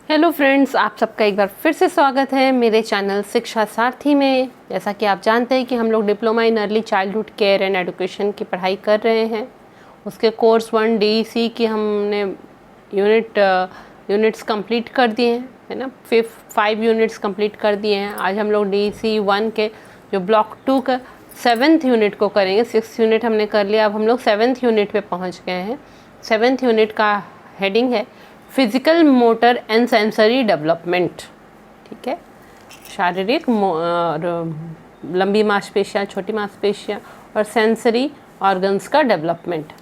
Hello friends, आप सबका एक बार फिर से स्वागत है मेरे चैनल शिक्षा सारथी में। जैसा कि आप जानते हैं कि हम लोग diploma in early childhood care and education की पढ़ाई कर रहे हैं। उसके कोर्स 1 DEC की हमने यूनिट्स कंप्लीट कर दिए हैं, है ना। 5 यूनिट्स कंप्लीट कर दिए हैं। आज हम लोग DEC 1 के जो ब्लॉक 2 का 7th यूनिट को करेंगे। 6th यूनिट हमने कर लिया, अब हम लोग 7th यूनिट पे पहुँच गए हैं। 7th यूनिट का हेडिंग है physical motor and sensory development. ठीक है, शारीरिक और लंबी मांसपेशियाँ, छोटी मांसपेशियाँ और सेंसरी ऑर्गन्स का डेवलपमेंट।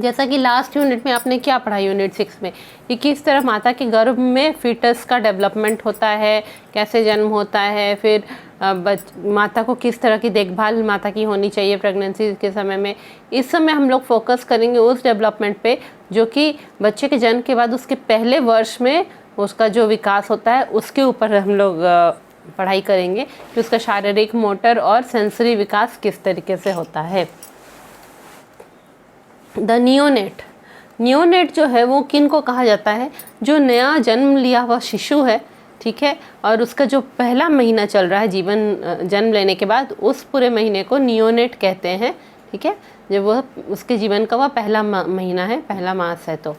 जैसा कि लास्ट यूनिट में आपने क्या पढ़ा यूनिट 6 में, कि किस तरह माता के गर्भ में फीटस का डेवलपमेंट होता है, कैसे जन्म होता है, फिर माता को किस तरह की देखभाल माता की होनी चाहिए प्रेगनेंसी के समय में। इस समय हम लोग फोकस करेंगे उस डेवलपमेंट पे जो कि बच्चे के जन्म के बाद उसके पहले वर्ष में उसका जो विकास होता है उसके ऊपर हम लोग पढ़ाई करेंगे कि उसका शारीरिक, मोटर और सेंसरी विकास किस तरीके से होता है। द नियोनेट जो है वो किन को कहा जाता है? जो नया जन्म लिया हुआ शिशु है, ठीक है, और उसका जो पहला महीना चल रहा है जन्म लेने के बाद, उस पूरे महीने को नियोनेट कहते हैं। ठीक है, जब वह उसके जीवन का वह पहला महीना है, पहला मास है। तो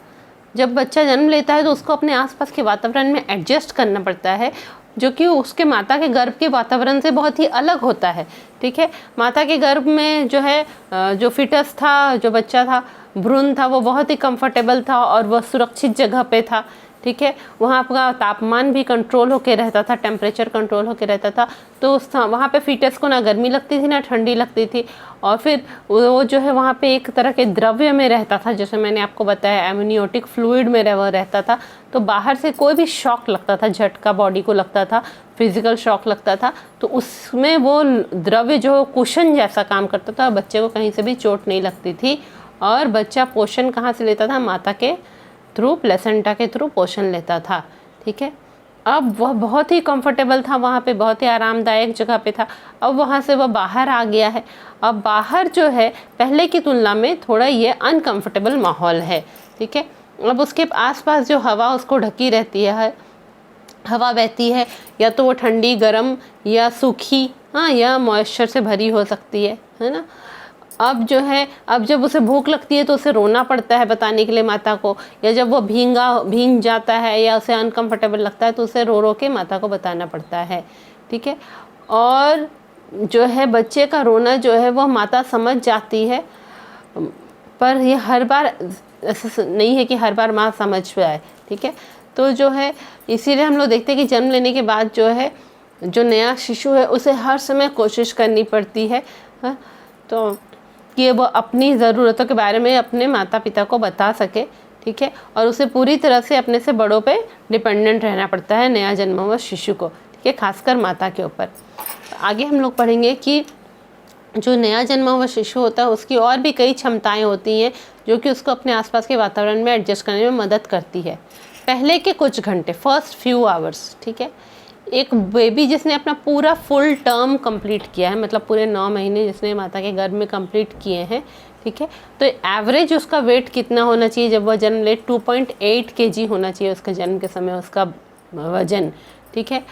जब बच्चा जन्म लेता है तो उसको अपने आसपास के वातावरण में एडजस्ट करना पड़ता है, जो कि उसके माता के गर्भ के वातावरण से बहुत ही अलग होता है। ठीक है, माता के गर्भ में जो है जो फिटस था, जो बच्चा था, भ्रूण था, वो बहुत ही कंफर्टेबल था और वह सुरक्षित जगह पे था। ठीक है, वहाँ का तापमान भी कंट्रोल होके रहता था, टेम्परेचर कंट्रोल होके रहता था। तो वहाँ पे फीटस को ना गर्मी लगती थी ना ठंडी लगती थी। और फिर वो जो है वहाँ पे एक तरह के द्रव्य में रहता था, जैसे मैंने आपको बताया एमनियोटिक फ्लूइड में वह रहता था। तो बाहर से कोई भी शॉक लगता था, झटका बॉडी को लगता था, फिजिकल शॉक लगता था, तो उसमें वो द्रव्य जो कुशन जैसा काम करता था, बच्चे को कहीं से भी चोट नहीं लगती थी। और बच्चा पोषण कहाँ से लेता था? माता के थ्रू, प्लेसेंटा के थ्रू पोषण लेता था। ठीक है, अब वह बहुत ही कंफर्टेबल था, वहाँ पे बहुत ही आरामदायक जगह पे था। अब वहाँ से वह बाहर आ गया है। अब बाहर जो है पहले की तुलना में थोड़ा ये अनकंफर्टेबल माहौल है। ठीक है, अब उसके आसपास जो हवा उसको ढकी रहती है, हवा बहती है, या तो वो ठंडी, गर्म या सूखी, हाँ, या मॉइस्चर से भरी हो सकती है ना। अब जो है, अब जब उसे भूख लगती है तो उसे रोना पड़ता है बताने के लिए माता को, या जब वो भीग जाता है या उसे अनकंफर्टेबल लगता है तो उसे रो रो के माता को बताना पड़ता है। ठीक है, और जो है बच्चे का रोना जो है वह माता समझ जाती है, पर ये हर बार ऐसा नहीं है कि हर बार माँ समझ पाए। ठीक है, तो जो है इसीलिए हम लोग देखते हैं कि जन्म लेने के बाद जो है जो नया शिशु है उसे हर समय कोशिश करनी पड़ती है, तो कि वो अपनी ज़रूरतों के बारे में अपने माता पिता को बता सके। ठीक है, और उसे पूरी तरह से अपने से बड़ों पे डिपेंडेंट रहना पड़ता है नया जन्मा हुआ शिशु को। ठीक है, खासकर माता के ऊपर। आगे हम लोग पढ़ेंगे कि जो नया जन्मा हुआ शिशु होता है उसकी और भी कई क्षमताएं होती हैं जो कि उसको अपने आसपास के वातावरण में एडजस्ट करने में मदद करती है। पहले के कुछ घंटे, फर्स्ट फ्यू आवर्स, ठीक है, एक बेबी जिसने अपना पूरा फुल टर्म कंप्लीट किया है, मतलब पूरे 9 महीने जिसने माता के गर्भ में कंप्लीट किए हैं, ठीक है, तो एवरेज उसका वेट कितना होना चाहिए जब वह जन्म ले? 2.8 kg होना चाहिए उसके जन्म के समय उसका वजन। ठीक है,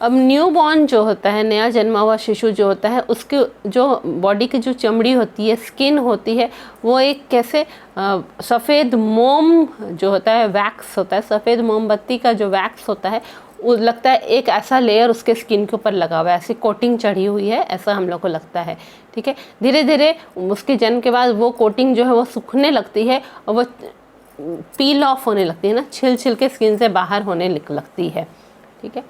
अब न्यू बॉर्न जो होता है, नया जन्मा हुआ शिशु जो होता है, उसके जो बॉडी की जो चमड़ी होती है, स्किन होती है, वो एक कैसे सफ़ेद मोम जो होता है, वैक्स होता है, सफ़ेद मोमबत्ती का जो वैक्स होता है, वो लगता है एक ऐसा लेयर उसके स्किन के ऊपर लगा हुआ है, ऐसी कोटिंग चढ़ी हुई है, ऐसा हम लोग को लगता है। ठीक है, धीरे धीरे उसके जन्म के बाद वो कोटिंग जो है वो सूखने लगती है और वो पील ऑफ होने लगती है ना, छिल छिल के स्किन से बाहर होने लगती है। ठीक है,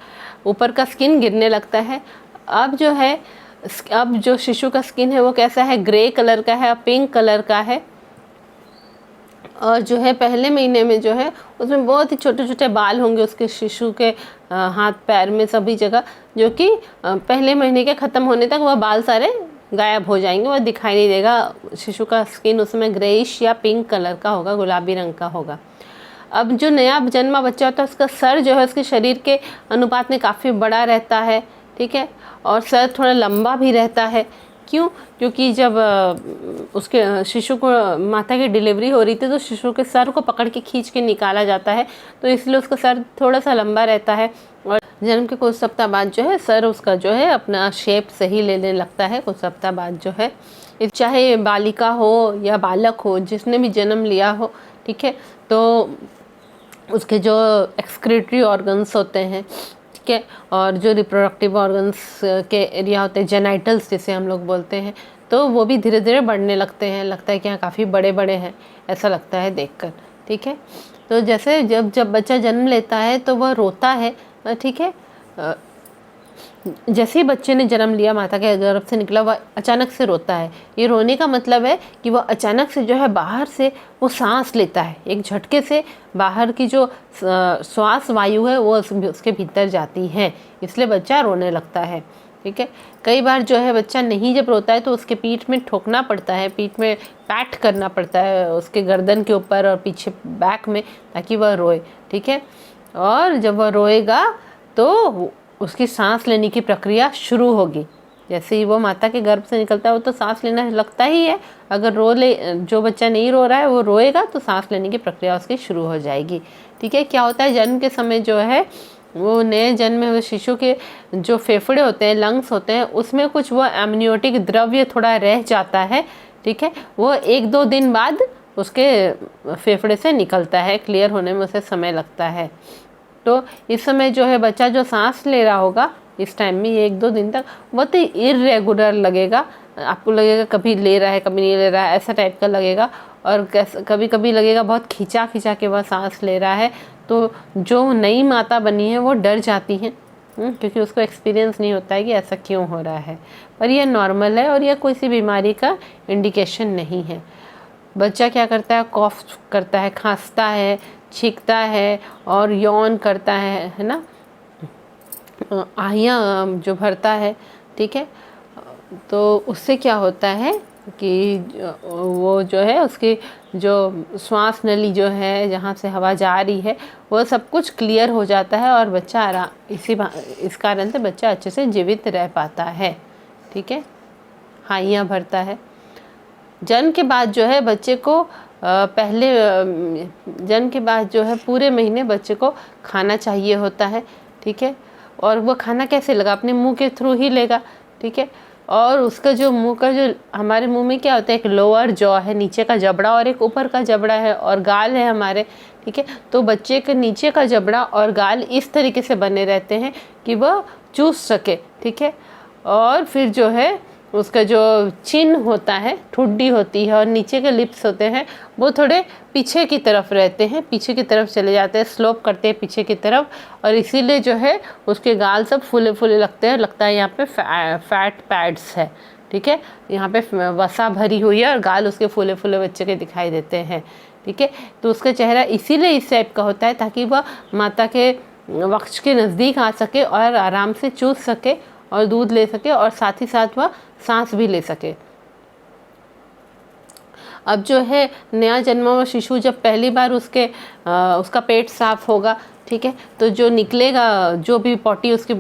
ऊपर का स्किन गिरने लगता है। अब जो है, अब जो शिशु का स्किन है वो कैसा है? ग्रे कलर का है, पिंक कलर का है। और जो है पहले महीने में जो है उसमें बहुत ही छोटे छोटे बाल होंगे उसके शिशु के हाथ पैर में सभी जगह, जो कि पहले महीने के ख़त्म होने तक वह बाल सारे गायब हो जाएंगे, वह दिखाई नहीं देगा। शिशु का स्किन उसमें ग्रेइश या पिंक कलर का होगा, गुलाबी रंग का होगा। अब जो नया जन्मा बच्चा होता है उसका सर जो है उसके शरीर के अनुपात में काफ़ी बड़ा रहता है। ठीक है, और सर थोड़ा लंबा भी रहता है, क्यों? क्योंकि जब उसके शिशु को माता की डिलीवरी हो रही थी तो शिशु के सर को पकड़ के खींच के निकाला जाता है, तो इसलिए उसका सर थोड़ा सा लंबा रहता है और जन्म के कुछ सप्ताह बाद जो है सर उसका जो है अपना शेप सही लेने लगता है। कुछ सप्ताह बाद जो है, चाहे बालिका हो या बालक हो, जिसने भी जन्म लिया हो, ठीक है, तो उसके जो एक्सक्रीटरी ऑर्गन्स होते हैं, ठीक है, और जो रिप्रोडक्टिव ऑर्गन्स के एरिया होते हैं, जेनाइटल्स जिसे हम लोग बोलते हैं, तो वो भी धीरे धीरे बढ़ने लगते हैं। लगता है कि हाँ काफ़ी बड़े बड़े हैं, ऐसा लगता है देखकर, ठीक है। तो जैसे जब जब बच्चा जन्म लेता है तो वह रोता है, ठीक है। जैसे ही बच्चे ने जन्म लिया, माता के गर्भ से निकला, वह अचानक से रोता है। ये रोने का मतलब है कि वह अचानक से जो है बाहर से वो सांस लेता है, एक झटके से बाहर की जो श्वास वायु है वो उसके भीतर जाती है, इसलिए बच्चा रोने लगता है, ठीक है। कई बार जो है बच्चा नहीं जब रोता है तो उसके पीठ में ठोकना पड़ता है, पीठ में पैट करना पड़ता है उसके गर्दन के ऊपर और पीछे बैक में, ताकि वह रोए, ठीक है। और जब वह रोएगा तो उसकी सांस लेने की प्रक्रिया शुरू होगी। जैसे ही वो माता के गर्भ से निकलता है वो तो सांस लेना लगता ही है। अगर जो बच्चा नहीं रो रहा है वो रोएगा तो सांस लेने की प्रक्रिया उसकी शुरू हो जाएगी, ठीक है। क्या होता है, जन्म के समय जो है वो नए जन्मे हुए शिशु के जो फेफड़े होते हैं, लंग्स होते हैं, उसमें कुछ वो एमनियोटिक द्रव्य थोड़ा रह जाता है, ठीक है। वो 1-2 दिन बाद उसके फेफड़े से निकलता है, क्लियर होने में उसे समय लगता है। तो इस समय जो है बच्चा जो सांस ले रहा होगा इस टाइम में, 1-2 दिन तक, बहुत ही इरेगुलर लगेगा। आपको लगेगा कभी ले रहा है कभी नहीं ले रहा है, ऐसा टाइप का लगेगा। और कभी कभी लगेगा बहुत खिंचा खिंचा के वह सांस ले रहा है। तो जो नई माता बनी है वो डर जाती हैं, क्योंकि उसको एक्सपीरियंस नहीं होता है कि ऐसा क्यों हो रहा है। पर यह नॉर्मल है और यह कोई सी बीमारी का इंडिकेशन नहीं है। बच्चा क्या करता है, कॉफ करता है, खांसता है, छींकता है और यौन करता है ना, आहियाँ जो भरता है, ठीक है। तो उससे क्या होता है कि वो जो है उसकी जो श्वास नली जो है जहाँ से हवा जा रही है वो सब कुछ क्लियर हो जाता है और बच्चा इस कारण से बच्चा अच्छे से जीवित रह पाता है, ठीक है, आहियाँ भरता है। जन्म के बाद जो है बच्चे को जन्म के बाद जो है पूरे महीने बच्चे को खाना चाहिए होता है, ठीक है। और वो खाना कैसे लेगा, अपने मुंह के थ्रू ही लेगा, ठीक है। और उसका जो मुंह का जो हमारे मुंह में क्या होता है, एक लोअर जॉ है, नीचे का जबड़ा, और एक ऊपर का जबड़ा है, और गाल है हमारे, ठीक है। तो बच्चे के नीचे का जबड़ा और गाल इस तरीके से बने रहते हैं कि वह चूस सके, ठीक है। और फिर जो है उसका जो चिन होता है, ठुड्डी होती है, और नीचे के लिप्स होते हैं वो थोड़े पीछे की तरफ रहते हैं, पीछे की तरफ चले जाते हैं, स्लोप करते हैं पीछे की तरफ, और इसीलिए जो है उसके गाल सब फूले फूले लगते हैं। लगता है यहाँ पे फैट पैड्स है, ठीक है, यहाँ पे वसा भरी हुई है और गाल उसके फूले फूले बच्चे के दिखाई देते हैं, ठीक है। तो उसका चेहरा इसीलिए इस टाइप का होता है ताकि वह माता के वक्ष के नज़दीक आ सके और आराम से चूस सके और दूध ले सके, और साथ ही साथ वह सांस भी ले सके। अब जो है नया जन्मा हुआ शिशु जब पहली बार उसका पेट साफ होगा, ठीक है, तो जो निकलेगा, जो भी पॉटी उसके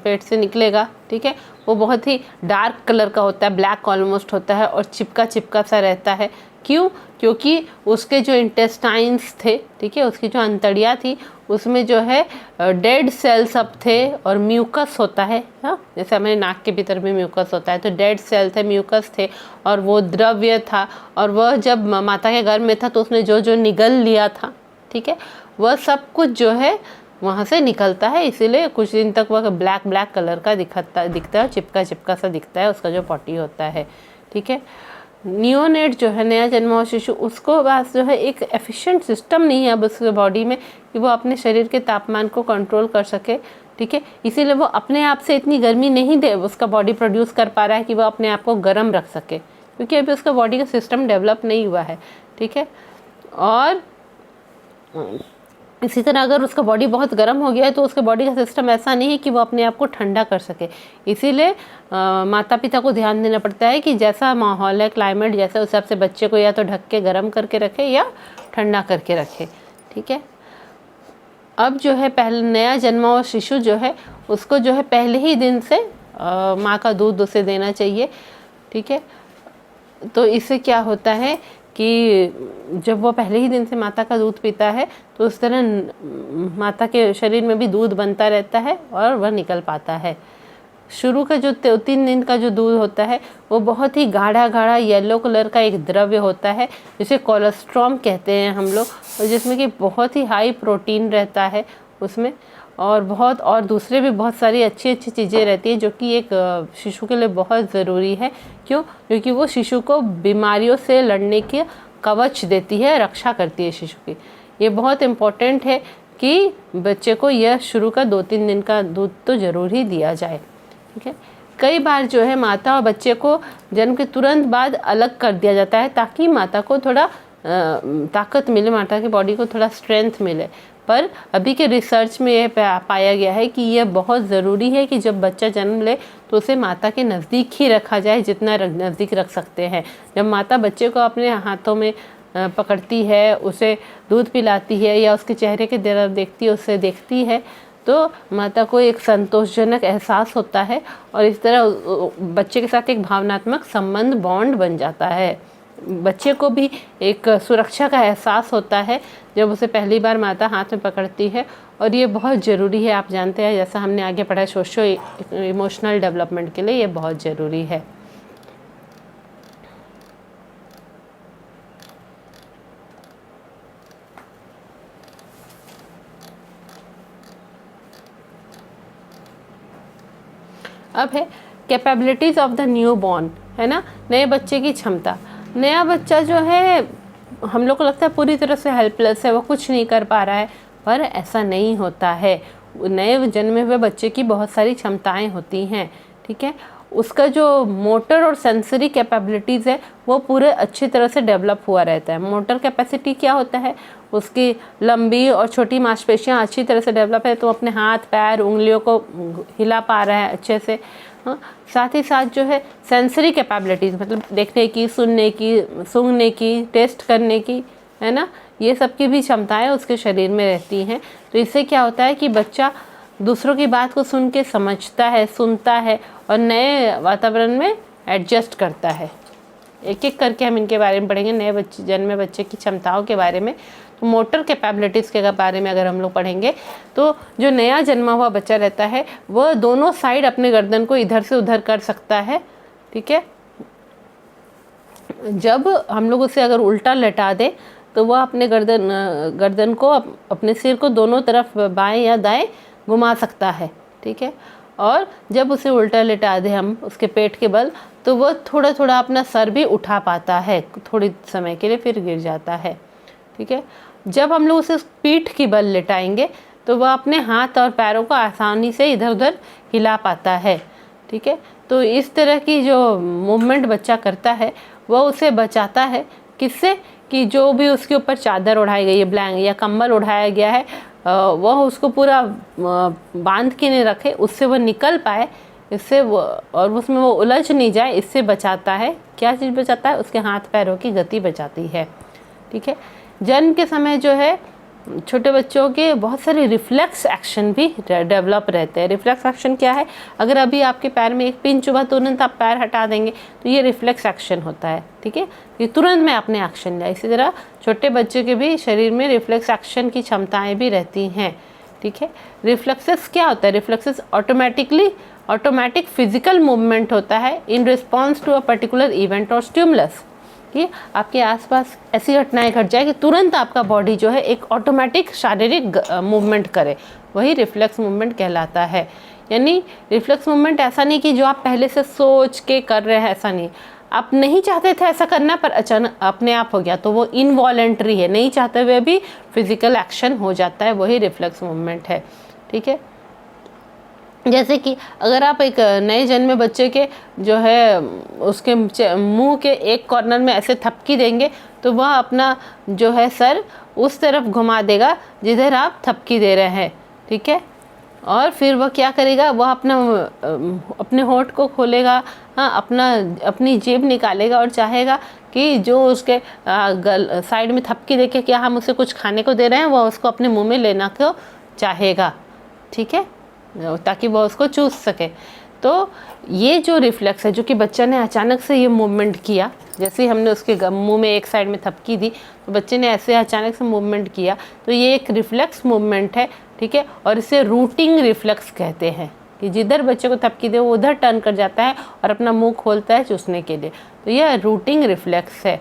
पेट से निकलेगा, ठीक है, वो बहुत ही डार्क कलर का होता है, ब्लैक ऑलमोस्ट होता है और चिपका चिपका सा रहता है। क्यों? क्योंकि उसके जो इंटेस्टाइन्स थे, ठीक है, उसकी जो अंतड़ियाँ थी, उसमें जो है डेड सेल्स अब थे और म्यूकस होता है, हाँ, जैसे हमारे नाक के भीतर में म्यूकस होता है, तो डेड सेल थे, म्यूकस थे, और वो द्रव्य था, और वह जब माता के गर्भ में था तो उसने जो जो निगल लिया था, ठीक है, वह सब कुछ जो है वहाँ से निकलता है। इसीलिए कुछ दिन तक वह ब्लैक ब्लैक कलर का दिखता है, चिपका चिपका सा दिखता है उसका जो पॉटी होता है, ठीक है। नियोनेट जो है, नया जन्मा हुआ शिशु, उसको पास जो है एक एफिशिएंट सिस्टम नहीं है अब उसके बॉडी में कि वो अपने शरीर के तापमान को कंट्रोल कर सके, ठीक है। इसीलिए वो अपने आप से इतनी गर्मी नहीं दे उसका बॉडी प्रोड्यूस कर पा रहा है कि वो अपने आप को गर्म रख सके, क्योंकि अभी उसका बॉडी का सिस्टम डेवलप नहीं हुआ है, ठीक है। और इसी तरह अगर उसका बॉडी बहुत गर्म हो गया है तो उसके बॉडी का सिस्टम ऐसा नहीं है कि वो अपने आप को ठंडा कर सके। इसीलिए माता पिता को ध्यान देना पड़ता है कि जैसा माहौल है, क्लाइमेट जैसा, उस हिसाब से बच्चे को या तो ढक के गर्म करके रखे या ठंडा करके रखे, ठीक है। अब जो है पहले नया जन्मा हुआ शिशु जो है उसको जो है पहले ही दिन से माँ का दूध उसे देना चाहिए, ठीक है। तो इससे क्या होता है कि जब वो पहले ही दिन से माता का दूध पीता है तो उस तरह माता के शरीर में भी दूध बनता रहता है और वह निकल पाता है। शुरू का जो 3 दिन का जो दूध होता है वो बहुत ही गाढ़ा गाढ़ा येलो कलर का एक द्रव्य होता है जिसे कोलेस्ट्रॉम कहते हैं हम लोग, और जिसमें कि बहुत ही हाई प्रोटीन रहता है उसमें, और दूसरे भी बहुत सारी अच्छी अच्छी चीज़ें रहती हैं जो कि एक शिशु के लिए बहुत ज़रूरी है। क्यों? क्योंकि वो शिशु को बीमारियों से लड़ने की कवच देती है, रक्षा करती है शिशु की। ये बहुत इम्पोर्टेंट है कि बच्चे को यह शुरू का 2-3 दिन का दूध तो ज़रूर ही दिया जाए। ठीक है। कई बार जो है माता और बच्चे को जन्म के तुरंत बाद अलग कर दिया जाता है ताकि माता को थोड़ा ताकत मिले, माता की बॉडी को थोड़ा स्ट्रेंथ मिले। पर अभी के रिसर्च में यह पाया गया है कि यह बहुत ज़रूरी है कि जब बच्चा जन्म ले तो उसे माता के नज़दीक ही रखा जाए, जितना नज़दीक रख सकते हैं। जब माता बच्चे को अपने हाथों में पकड़ती है, उसे दूध पिलाती है या उसके चेहरे की तरफ देखती है, उससे देखती है, तो माता को एक संतोषजनक एहसास होता है और इस तरह बच्चे के साथ एक भावनात्मक संबंध, बॉन्ड बन जाता है। बच्चे को भी एक सुरक्षा का एहसास होता है जब उसे पहली बार माता हाथ में पकड़ती है, और ये बहुत ज़रूरी है। आप जानते हैं, जैसा हमने आगे पढ़ा, सोशो इमोशनल डेवलपमेंट के लिए ये बहुत ज़रूरी है। अब है capabilities of the new born, है ना, नए बच्चे की क्षमता। नया बच्चा जो है हम लोग को लगता है पूरी तरह से हेल्पलेस है, वो कुछ नहीं कर पा रहा है, पर ऐसा नहीं होता है। नए जन्मे हुए बच्चे की बहुत सारी क्षमताएं होती हैं। ठीक है। उसका जो मोटर और सेंसरी कैपेबिलिटीज़ है वो पूरे अच्छी तरह से डेवलप हुआ रहता है। मोटर कैपेसिटी क्या होता है? उसकी लंबी और छोटी मांसपेशियां अच्छी तरह से डेवलप है, तो अपने हाथ पैर उंगलियों को हिला पा रहा है अच्छे से। हाँ, साथ ही साथ जो है सेंसरी कैपेबिलिटीज़, मतलब देखने की, सुनने की, सूंघने की, टेस्ट करने की, है ना, ये सब की भी क्षमताएं उसके शरीर में रहती हैं। तो इससे क्या होता है कि बच्चा दूसरों की बात को सुन के समझता है, सुनता है और नए वातावरण में एडजस्ट करता है। एक एक करके हम इनके बारे में पढ़ेंगे, नए बच्चे, जन्मे बच्चे की क्षमताओं के बारे में। तो मोटर कैपेबिलिटीज़ के बारे में अगर हम लोग पढ़ेंगे तो जो नया जन्मा हुआ बच्चा रहता है वह दोनों साइड अपने गर्दन को इधर से उधर कर सकता है। ठीक है। जब हम लोग उसे अगर उल्टा लटा दें तो वह अपने गर्दन को, अपने सिर को दोनों तरफ बाएं या दाएं घुमा सकता है। ठीक है। और जब उसे उल्टा लेटा दें हम उसके पेट के बल, तो वह थोड़ा थोड़ा अपना सर भी उठा पाता है थोड़ी समय के लिए, फिर गिर जाता है। ठीक है। जब हम लोग उसे पीठ की बल लेटाएंगे तो वह अपने हाथ और पैरों को आसानी से इधर उधर हिला पाता है। ठीक है। तो इस तरह की जो मूवमेंट बच्चा करता है वह उसे बचाता है, किससे? कि जो भी उसके ऊपर चादर उड़ाई गई है, ब्लैंक या कंबल उड़ाया गया है, वह उसको पूरा बांध के नहीं रखे, उससे वह निकल पाए, इससे वो, और उसमें वो उलझ नहीं जाए, इससे बचाता है। क्या चीज़ बचाता है? उसके हाथ पैरों की गति बचाती है। ठीक है। जन्म के समय जो है छोटे बच्चों के बहुत सारे रिफ्लेक्स एक्शन भी डेवलप रहते हैं। रिफ्लेक्स एक्शन क्या है? अगर अभी आपके पैर में एक पिन चुभा, तुरंत आप पैर हटा देंगे, तो ये रिफ्लेक्स एक्शन होता है। ठीक है। ये तुरंत में आपने एक्शन लिया। इसी तरह छोटे बच्चे के भी शरीर में रिफ्लेक्स एक्शन की क्षमताएं भी रहती हैं। ठीक है। रिफ्लेक्सेस क्या होता है? रिफ्लेक्सेस ऑटोमेटिक फिजिकल मूवमेंट होता है in response to a particular event और स्टिमुलस। कि आपके आसपास ऐसी घटनाएं घट जाए कि तुरंत आपका बॉडी जो है एक ऑटोमेटिक शारीरिक मूवमेंट करे, वही रिफ्लेक्स मूवमेंट कहलाता है। यानी रिफ्लेक्स मूवमेंट ऐसा नहीं कि जो आप पहले से सोच के कर रहे हैं, ऐसा नहीं। आप नहीं चाहते थे ऐसा करना, पर अचानक अपने आप हो गया, तो वो इनवॉलेंट्री है, नहीं चाहते हुए भी फिजिकल एक्शन हो जाता है, वही रिफ्लेक्स मूवमेंट है। ठीक है। जैसे कि अगर आप एक नए जन्मे बच्चे के जो है उसके मुंह के एक कॉर्नर में ऐसे थपकी देंगे, तो वह अपना जो है सर उस तरफ घुमा देगा जिधर आप थपकी दे रहे हैं। ठीक है। और फिर वह क्या करेगा? वह अपने होंठ को खोलेगा, हाँ, अपनी जेब निकालेगा और चाहेगा कि जो उसके साइड में थपकी देके क्या हम उसे कुछ खाने को दे रहे हैं, वह उसको अपने मुंह में लेना को चाहेगा। ठीक है। ताकि वह उसको चूस सके। तो ये जो रिफ्लेक्स है, जो कि बच्चा ने अचानक से ये मूवमेंट किया, जैसे ही हमने उसके मुंह में एक साइड में थपकी दी तो बच्चे ने ऐसे अचानक से मूवमेंट किया, तो ये एक रिफ्लेक्स मूवमेंट है, ठीक है। और इसे रूटिंग रिफ्लेक्स कहते हैं कि जिधर बच्चे को थपकी दे वो उधर टर्न कर जाता है और अपना मुंह खोलता है चूसने के लिए, तो यह रूटिंग रिफ्लेक्स है।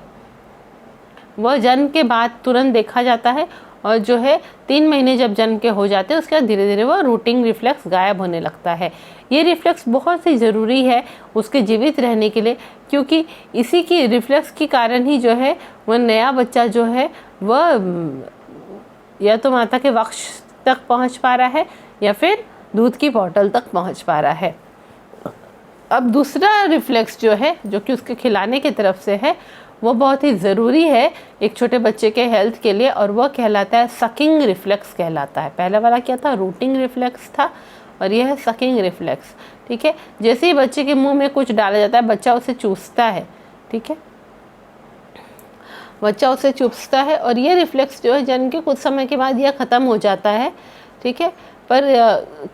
वह जन्म के बाद तुरंत देखा जाता है और जो है 3 महीने जब जन्म के हो जाते हैं उसके बाद धीरे धीरे वो रूटिंग रिफ्लेक्स गायब होने लगता है। ये रिफ्लेक्स बहुत ही ज़रूरी है उसके जीवित रहने के लिए, क्योंकि इसी की रिफ्लेक्स के कारण ही जो है वह नया बच्चा जो है वह या तो माता के वक्ष तक पहुंच पा रहा है या फिर दूध की बॉटल तक पहुंच पा रहा है। अब दूसरा रिफ्लेक्स जो है, जो कि उसके खिलाने की तरफ से है, वो बहुत ही ज़रूरी है एक छोटे बच्चे के हेल्थ के लिए, और वह कहलाता है सकिंग रिफ्लेक्स कहलाता है। पहला वाला क्या था? रूटिंग रिफ्लेक्स था, और यह है सकिंग रिफ्लेक्स, ठीक है। जैसे ही बच्चे के मुंह में कुछ डाला जाता है बच्चा उसे चूसता है, ठीक है, बच्चा उसे चूसता है, और ये रिफ्लेक्स जो है जन्म के कुछ समय के बाद यह ख़त्म हो जाता है, ठीक है। पर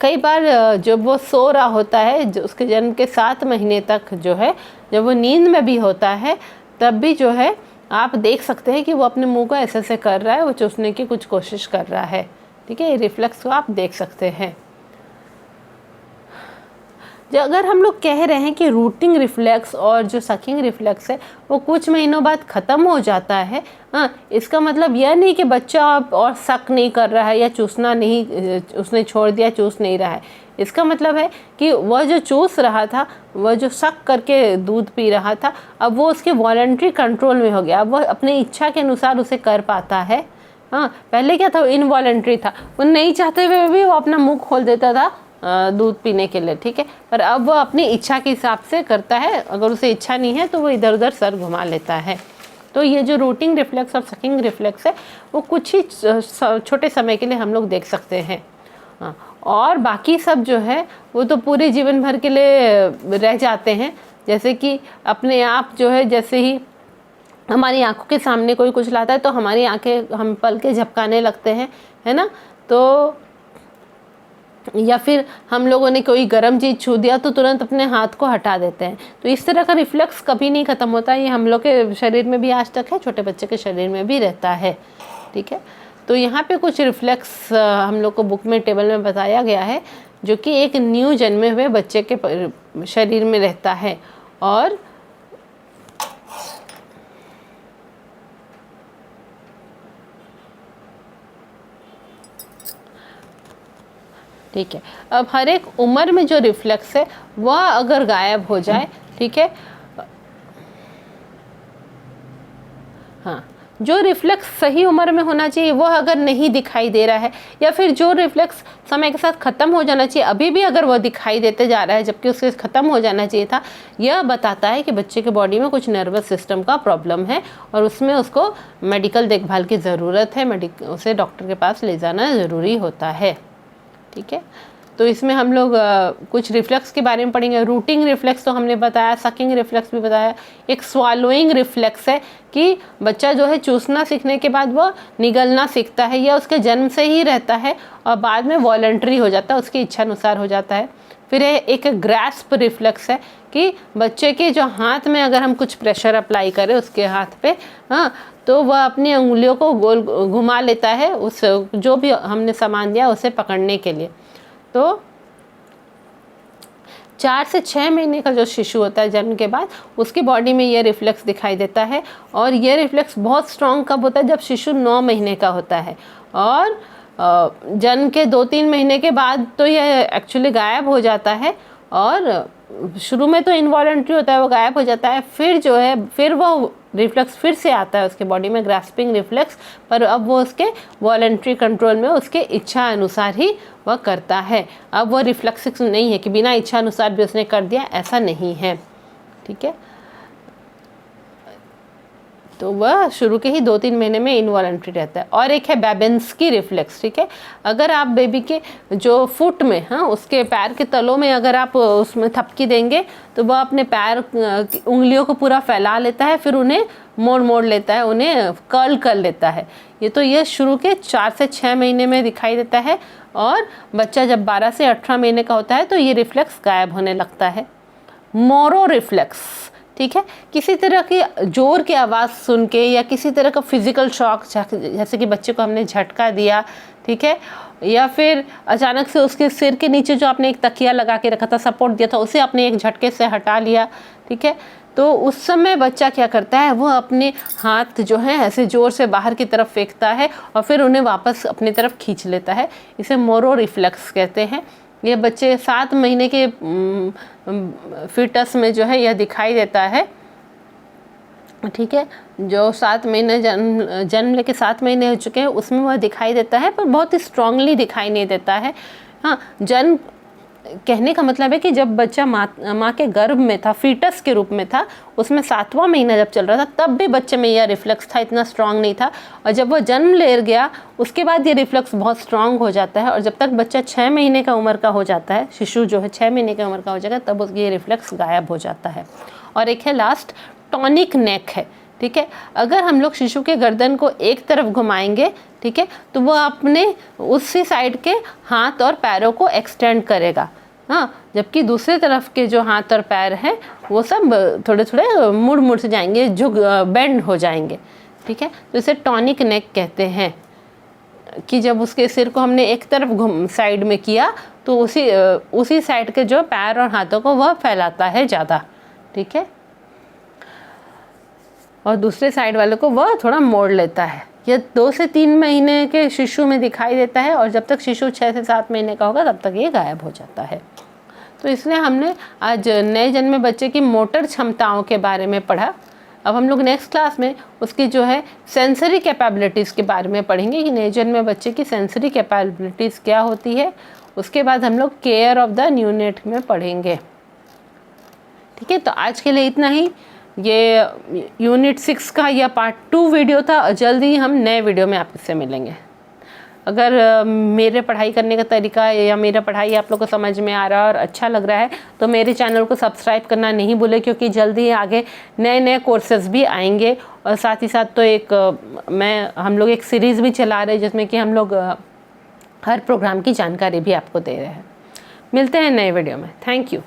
कई बार जब वो सो रहा होता है, जो उसके जन्म के 7 महीने तक जो है, जब वो नींद में भी होता है, तब भी जो है आप देख सकते हैं कि वो अपने मुंह को ऐसे ऐसे कर रहा है, वो चूसने की कुछ कोशिश कर रहा है, ठीक है। ये रिफ्लेक्स को आप देख सकते हैं। जो अगर हम लोग कह रहे हैं कि रूटिंग रिफ्लेक्स और जो सकिंग रिफ्लेक्स है वो कुछ महीनों बाद ख़त्म हो जाता है, हाँ, इसका मतलब यह नहीं कि बच्चा और सक नहीं कर रहा है या चूसना नहीं, उसने छोड़ दिया, चूस नहीं रहा है। इसका मतलब है कि वह जो चूस रहा था, वह जो सक करके दूध पी रहा था, अब वो उसके वॉलंटरी कंट्रोल में हो गया। अब वह अपनी इच्छा के अनुसार उसे कर पाता है। हाँ, पहले क्या था? इनवॉलंटरी था, वो नहीं चाहते हुए भी वो अपना मुंह खोल देता था दूध पीने के लिए, ठीक है। पर अब वो अपनी इच्छा के हिसाब से करता है, अगर उसे इच्छा नहीं है तो वो इधर उधर सर घुमा लेता है। तो ये जो रूटिंग रिफ्लेक्स और सकिंग रिफ्लेक्स है वो कुछ ही छोटे समय के लिए हम लोग देख सकते हैं, हाँ। और बाकी सब जो है वो तो पूरे जीवन भर के लिए रह जाते हैं। जैसे कि अपने आप जो है, जैसे ही हमारी आंखों के सामने कोई कुछ लाता है तो हमारी आंखें, हम पल के झपकाने लगते हैं, है ना। तो या फिर हम लोगों ने कोई गर्म चीज़ छू दिया तो तुरंत अपने हाथ को हटा देते हैं। तो इस तरह का रिफ्लेक्स कभी नहीं ख़त्म होता। ये हम लोग के शरीर में भी आज तक है, छोटे बच्चे के शरीर में भी रहता है, ठीक है। तो यहाँ पे कुछ रिफ्लेक्स हम लोग को बुक में टेबल में बताया गया है, जो कि एक न्यू जन्मे हुए बच्चे के शरीर में रहता है। और ठीक है, अब हर एक उम्र में जो रिफ्लेक्स है वह अगर गायब हो जाए, ठीक है, हाँ, जो रिफ्लेक्स सही उम्र में होना चाहिए वह अगर नहीं दिखाई दे रहा है, या फिर जो रिफ्लेक्स समय के साथ ख़त्म हो जाना चाहिए अभी भी अगर वह दिखाई देते जा रहा है जबकि उसके ख़त्म हो जाना चाहिए था, यह बताता है कि बच्चे के बॉडी में कुछ नर्वस सिस्टम का प्रॉब्लम है और उसमें उसको मेडिकल देखभाल की ज़रूरत है, उसे डॉक्टर के पास ले जाना ज़रूरी होता है, ठीक है। तो इसमें हम लोग कुछ रिफ्लेक्स के बारे में पढ़ेंगे। रूटिंग रिफ्लेक्स तो हमने बताया, सकिंग रिफ्लेक्स भी बताया। एक स्वालोइंग रिफ्लेक्स है कि बच्चा जो है चूसना सीखने के बाद वो निगलना सीखता है, या उसके जन्म से ही रहता है और बाद में वॉलंटरी हो जाता है, उसकी इच्छा अनुसार हो जाता है। फिर एक ग्रैस्प रिफ्लेक्स है कि बच्चे के जो हाथ में अगर हम कुछ प्रेशर अप्लाई करें उसके हाथ पे, हाँ, तो वह अपनी उंगलियों को गोल घुमा लेता है उस जो भी हमने सामान दिया उसे पकड़ने के लिए। तो 4 से 6 महीने का जो शिशु होता है जन्म के बाद, उसकी बॉडी में ये रिफ्लेक्स दिखाई देता है। और ये रिफ्लेक्स बहुत स्ट्रॉन्ग कब होता है? जब शिशु 9 महीने का होता है। और जन्म के 2-3 महीने के बाद तो ये एक्चुअली गायब हो जाता है, और शुरू में तो इनवॉलंटरी होता है, वो गायब हो जाता है। फिर जो है फिर वो रिफ्लेक्स फिर से आता है उसके बॉडी में, ग्रास्पिंग रिफ्लेक्स, पर अब वो उसके वॉलंटरी कंट्रोल में उसके इच्छा अनुसार ही वह करता है। अब वो रिफ्लेक्स नहीं है कि बिना इच्छा अनुसार भी उसने कर दिया, ऐसा नहीं है, ठीक है। तो वह शुरू के ही 2-3 महीने में इनवॉलंटरी रहता है। और एक है बेबिन्स्की रिफ्लेक्स, ठीक है। अगर आप बेबी के जो फुट में, हाँ, उसके पैर के तलों में अगर आप उसमें थपकी देंगे तो वह अपने पैर उंगलियों को पूरा फैला लेता है, फिर उन्हें मोड़ मोड़ लेता है, उन्हें कर्ल कर लेता है। ये शुरू के 4 से 6 महीने में दिखाई देता है, और बच्चा जब 12 से 18 महीने का होता है तो ये रिफ्लेक्स गायब होने लगता है। मोरो रिफ्लेक्स, ठीक है, किसी तरह की जोर की आवाज़ सुन के या किसी तरह का फिजिकल शॉक, जैसे कि बच्चे को हमने झटका दिया, ठीक है, या फिर अचानक से उसके सिर के नीचे जो आपने एक तकिया लगा के रखा था, सपोर्ट दिया था, उसे आपने एक झटके से हटा लिया, ठीक है, तो उस समय बच्चा क्या करता है, वो अपने हाथ जो है ऐसे ज़ोर से बाहर की तरफ फेंकता है और फिर उन्हें वापस अपनी तरफ खींच लेता है। इसे मोरो रिफ्लेक्स कहते हैं। ये बच्चे 7 महीने के फीटस में जो है यह दिखाई देता है, ठीक है। जो 7 महीने जन्म लेके 7 महीने हो चुके हैं उसमें वह दिखाई देता है, पर बहुत ही स्ट्रांगली दिखाई नहीं देता है। हाँ, जन्म कहने का मतलब है कि जब बच्चा माँ के गर्भ में था, फीटस के रूप में था, उसमें 7वां महीना जब चल रहा था, तब भी बच्चे में यह रिफ्लेक्स था, इतना स्ट्रांग नहीं था। और जब वो जन्म ले गया उसके बाद ये रिफ्लेक्स बहुत स्ट्रांग हो जाता है, और जब तक बच्चा 6 महीने का उम्र का हो जाता है, शिशु जो है 6 महीने का उम्र का हो जाएगा, तब उसकी ये रिफ्लेक्स गायब हो जाता है। और एक है लास्ट, टॉनिक नेक है, ठीक है। अगर हम लोग शिशु के गर्दन को एक तरफ घुमाएंगे, ठीक है, तो वो अपने उसी साइड के हाथ और पैरों को एक्सटेंड करेगा, हाँ, जबकि दूसरे तरफ के जो हाथ और पैर हैं वो सब थोड़े थोड़े मुड़ मुड़ से जाएंगे, जो बेंड हो जाएंगे, ठीक है। तो इसे टॉनिक नेक कहते हैं कि जब उसके सिर को हमने एक तरफ साइड में किया तो उसी साइड के जो पैर और हाथों को वह फैलाता है ज़्यादा, ठीक है, और दूसरे साइड वाले को वह थोड़ा मोड़ लेता है। यह 2 से 3 महीने के शिशु में दिखाई देता है, और जब तक शिशु 6 से 7 महीने का होगा तब तक ये गायब हो जाता है। तो इसलिए हमने आज नए जन्मे बच्चे की मोटर क्षमताओं के बारे में पढ़ा। अब हम लोग नेक्स्ट क्लास में उसकी जो है सेंसरी कैपेबिलिटीज़ के बारे में पढ़ेंगे कि नए जन्मे बच्चे की सेंसरी कैपेबिलिटीज़ क्या होती है। उसके बाद हम लोग केयर ऑफ द न्यूनेट में पढ़ेंगे, ठीक है। तो आज के लिए इतना ही। ये यूनिट 6 का यह पार्ट 2 वीडियो था, और जल्दी ही हम नए वीडियो में आपसे मिलेंगे। अगर मेरे पढ़ाई करने का तरीका या मेरा पढ़ाई आप लोग को समझ में आ रहा है और अच्छा लग रहा है तो मेरे चैनल को सब्सक्राइब करना नहीं भूलें, क्योंकि जल्दी ही आगे नए नए कोर्सेज भी आएंगे। और साथ ही साथ तो हम लोग एक सीरीज़ भी चला रहे हैं जिसमें कि हम लोग हर प्रोग्राम की जानकारी भी आपको दे रहे हैं। मिलते हैं नए वीडियो में। Thank you.